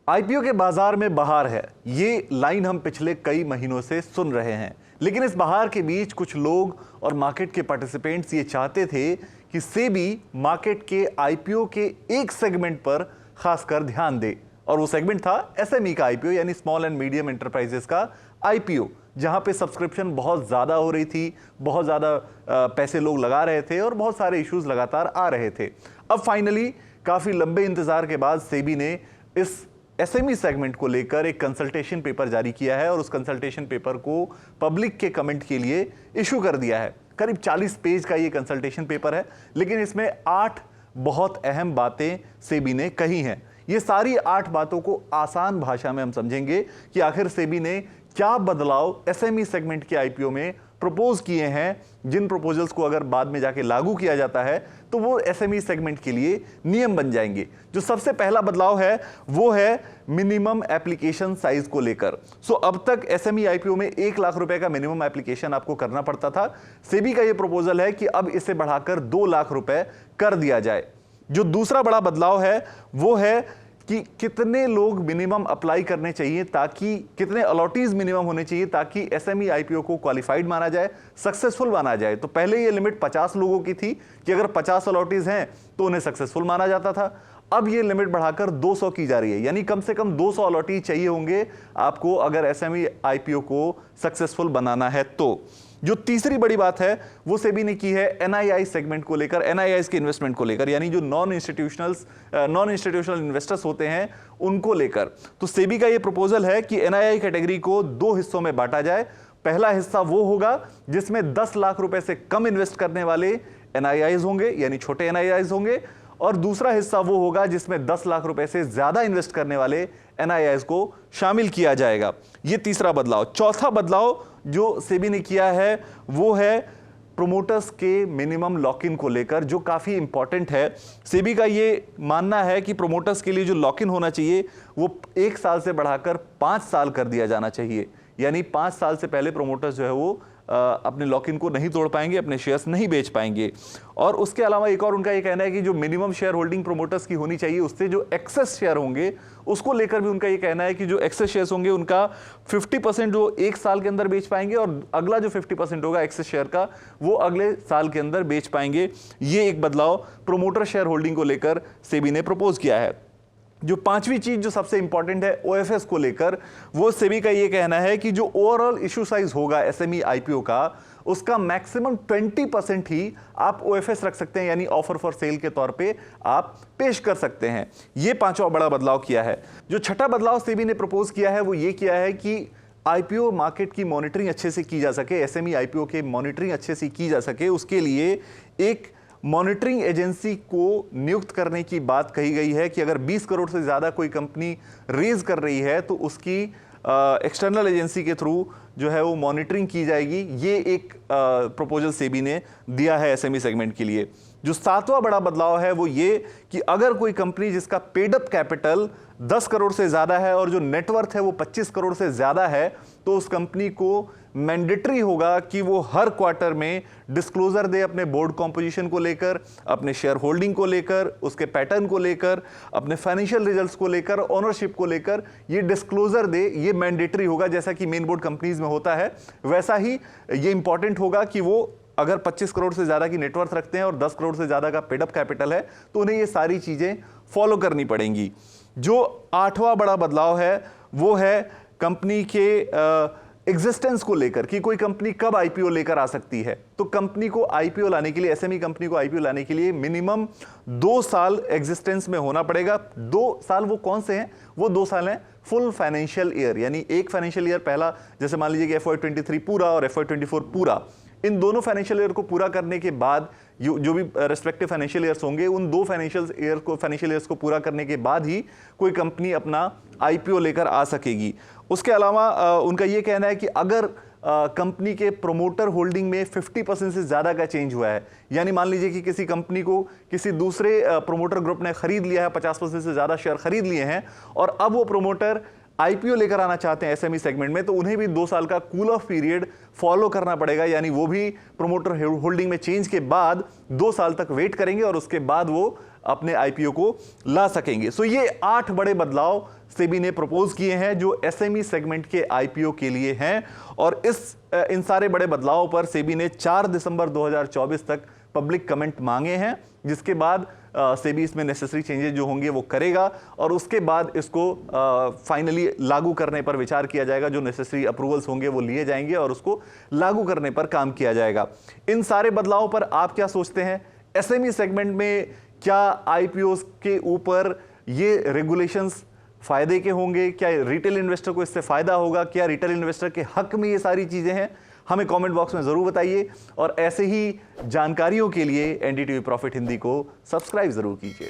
IPO के बाजार में बहार है, ये लाइन हम पिछले कई महीनों से सुन रहे हैं। लेकिन इस बहार के बीच कुछ लोग और मार्केट के पार्टिसिपेंट्स ये चाहते थे कि सेबी मार्केट के आईपीओ के एक सेगमेंट पर खासकर ध्यान दे, और वो सेगमेंट था एसएमई का आईपीओ, यानी स्मॉल एंड मीडियम एंटरप्राइजेस का आईपीओ, जहां पे सब्सक्रिप्शन बहुत ज्यादा हो रही थी, बहुत ज्यादा पैसे लोग लगा रहे थे और बहुत सारे इश्यूज लगातार आ रहे थे। अब फाइनली काफी लंबे इंतजार के बाद सेबी ने इस एसएमई सेगमेंट को लेकर एक कंसल्टेशन पेपर जारी किया है और उस कंसल्टेशन पेपर को पब्लिक के कमेंट के लिए इशू कर दिया है। करीब 40 पेज का ये कंसल्टेशन पेपर है, लेकिन इसमें 8 बहुत अहम बातें सेबी ने कही हैं। ये सारी 8 बातों को आसान भाषा में हम समझेंगे कि आखिर सेबी ने क्या बदलाव एसएमई सेगमेंट के आईपीओ में प्रपोज किए हैं, जिन प्रपोजल्स को अगर बाद में जाके लागू किया जाता है तो वो एसएमई सेगमेंट के लिए नियम बन जाएंगे। जो सबसे पहला बदलाव है वो है मिनिमम एप्लीकेशन साइज को लेकर। अब तक एसएमई आईपीओ में 1 लाख रुपए का मिनिमम एप्लीकेशन आपको करना पड़ता था। सेबी का ये प्रपोजल है कि अब इसे बढ़ाकर 2 लाख रुपए कर दिया जाए। जो दूसरा बड़ा बदलाव है वो है कि कितने लोग मिनिमम अप्लाई करने चाहिए, ताकि कितने अलॉटीज मिनिमम होने चाहिए ताकि एसएमई आईपीओ को क्वालिफाइड माना जाए, सक्सेसफुल माना जाए। तो पहले ये लिमिट 50 लोगों की थी कि अगर 50 अलॉटीज हैं तो उन्हें सक्सेसफुल माना जाता था। अब ये लिमिट बढ़ाकर 200 की जा रही है, यानी कम से कम 200 अलॉटीज चाहिए होंगे आपको अगर एसएमई आईपीओ को सक्सेसफुल बनाना है। तो जो तीसरी बड़ी बात है वो सेबी ने की है एनआईआई सेगमेंट को लेकर, एनआईआई के इन्वेस्टमेंट को लेकर, यानी जो नॉन इंस्टीट्यूशनल इन्वेस्टर्स होते हैं उनको लेकर। तो सेबी का ये प्रपोजल है कि एनआईआई कैटेगरी को 2 हिस्सों में बांटा जाए। पहला हिस्सा वो होगा जिसमें 10 लाख रुपए से कम इन्वेस्ट करने वाले एनआईआईज होंगे, यानी छोटे एनआईआईज होंगे, और दूसरा हिस्सा वो होगा जिसमें 10 लाख रुपए से ज्यादा इन्वेस्ट करने वाले एनआईआईज को शामिल किया जाएगा। ये तीसरा बदलाव। चौथा बदलाव जो सेबी ने किया है वो है प्रोमोटर्स के मिनिमम लॉक इन को लेकर, जो काफी इंपॉर्टेंट है। सेबी का ये मानना है कि प्रोमोटर्स के लिए जो लॉक इन होना चाहिए वो 1 साल से बढ़ाकर 5 साल कर दिया जाना चाहिए, यानी 5 साल से पहले प्रोमोटर्स जो है वो अपने लॉक इन को नहीं तोड़ पाएंगे, अपने शेयर्स नहीं बेच पाएंगे। और उसके अलावा एक और उनका ये कहना है कि जो मिनिमम शेयर होल्डिंग प्रोमोटर्स की होनी चाहिए उससे जो एक्सेस शेयर होंगे उसको लेकर भी उनका ये कहना है कि जो एक्सेस शेयर्स होंगे उनका 50% जो 1 साल के अंदर बेच पाएंगे और अगला जो 50% होगा एक्सेस शेयर का वो अगले साल के अंदर बेच पाएंगे। ये एक बदलाव प्रोमोटर शेयर होल्डिंग को लेकर सेबी ने प्रपोज किया है। जो पांचवी चीज जो सबसे इंपॉर्टेंट है ओएफएस को लेकर, वो सेबी का ये कहना है कि जो ओवरऑल इशू साइज होगा एसएमई आईपीओ का उसका मैक्सिमम 20% ही आप ओएफएस रख सकते हैं, यानी ऑफर फॉर सेल के तौर पे आप पेश कर सकते हैं। ये पांचवा बड़ा बदलाव किया है। जो छठा बदलाव सेबी ने प्रपोज किया है वो ये किया है कि आईपीओ मार्केट की मॉनिटरिंग अच्छे से की जा सके, एसएमई आईपीओ के मॉनिटरिंग अच्छे से की जा सके, उसके लिए एक मॉनिटरिंग एजेंसी को नियुक्त करने की बात कही गई है कि अगर 20 करोड़ से ज्यादा कोई कंपनी रेज कर रही है तो उसकी एक्सटर्नल एजेंसी के थ्रू जो है वो मॉनिटरिंग की जाएगी। ये एक प्रपोजल सेबी ने दिया है एसएमई सेगमेंट के लिए। जो 7वां बड़ा बदलाव है वो ये कि अगर कोई कंपनी जिसका पेड अप कैपिटल 10 करोड़ से ज्यादा है और जो नेटवर्थ है वो 25 करोड़ से ज्यादा है तो उस कंपनी को मैंडेटरी होगा कि वो हर क्वार्टर में डिस्क्लोजर दे अपने बोर्ड कॉम्पोजिशन को लेकर, अपने शेयर होल्डिंग को लेकर, उसके पैटर्न को लेकर, अपने फाइनेंशियल रिजल्ट्स को लेकर, ओनरशिप को लेकर ये डिस्क्लोजर दे। ये मैंडेटरी होगा, जैसा कि मेन बोर्ड कंपनीज में होता है वैसा ही ये इंपॉर्टेंट होगा कि वो अगर 25 करोड़ से ज्यादा की नेटवर्थ रखते हैं और 10 करोड़ से ज्यादा का पेड अप कैपिटल है तो उन्हें ये सारी चीजें फॉलो करनी पड़ेंगी। जो 8वां बड़ा बदलाव है वो है कंपनी के एग्जिस्टेंस को लेकर कि कोई कंपनी कब आईपीओ लेकर आ सकती है। तो कंपनी को आईपीओ लाने के लिए, एसएमई कंपनी को आईपीओ लाने के लिए मिनिमम 2 साल एग्जिस्टेंस में होना पड़ेगा। 2 साल वो कौन से हैं? वो 2 साल हैं फुल फाइनेंशियल ईयर, यानी एक फाइनेंशियल ईयर पहला, जैसे मान लीजिए कि FY23 पूरा और FY24 पूरा, इन दोनों फाइनेंशियल ईयर को पूरा करने के बाद जो भी रेस्पेक्टिव फाइनेंशियल ईयर्स होंगे उन 2 फाइनेंशियल ईयर्स को पूरा करने के बाद ही कोई कंपनी अपना आईपीओ लेकर आ सकेगी। उसके अलावा उनका यह कहना है कि अगर कंपनी के प्रोमोटर होल्डिंग में 50% से ज्यादा का चेंज हुआ है, यानी मान लीजिए कि किसी कंपनी को किसी दूसरे प्रोमोटर ग्रुप ने खरीद लिया है, 50% से ज्यादा शेयर खरीद लिए हैं और अब वो प्रोमोटर आईपीओ लेकर आना चाहते हैं एसएमई सेगमेंट में, तो उन्हें भी 2 साल का कूल ऑफ पीरियड फॉलो करना पड़ेगा, यानी वो भी प्रोमोटर होल्डिंग में चेंज के बाद 2 साल तक वेट करेंगे और उसके बाद वो अपने आईपीओ को ला सकेंगे। सो ये 8 बड़े बदलाव सेबी ने प्रपोज किए हैं जो एसएमई सेगमेंट के आईपीओ के लिए हैं। और इन सारे बड़े बदलावों पर सेबी ने 4 दिसंबर 2024 तक पब्लिक कमेंट मांगे हैं, जिसके बाद सेबी इसमें नेसेसरी चेंजेस जो होंगे वो करेगा और उसके बाद इसको फाइनली लागू करने पर विचार किया जाएगा। जो नेसेसरी अप्रूवल्स होंगे वो लिए जाएंगे और उसको लागू करने पर काम किया जाएगा। इन सारे बदलावों पर आप क्या सोचते हैं? एसएमई सेगमेंट में क्या आईपीओस के ऊपर ये रेगुलेशंस फायदे के होंगे? क्या रिटेल इन्वेस्टर को इससे फायदा होगा? क्या रिटेल इन्वेस्टर के हक में ये सारी चीजें हैं? हमें कमेंट बॉक्स में जरूर बताइए और ऐसे ही जानकारियों के लिए एनडीटीवी प्रॉफिट हिंदी को सब्सक्राइब जरूर कीजिए।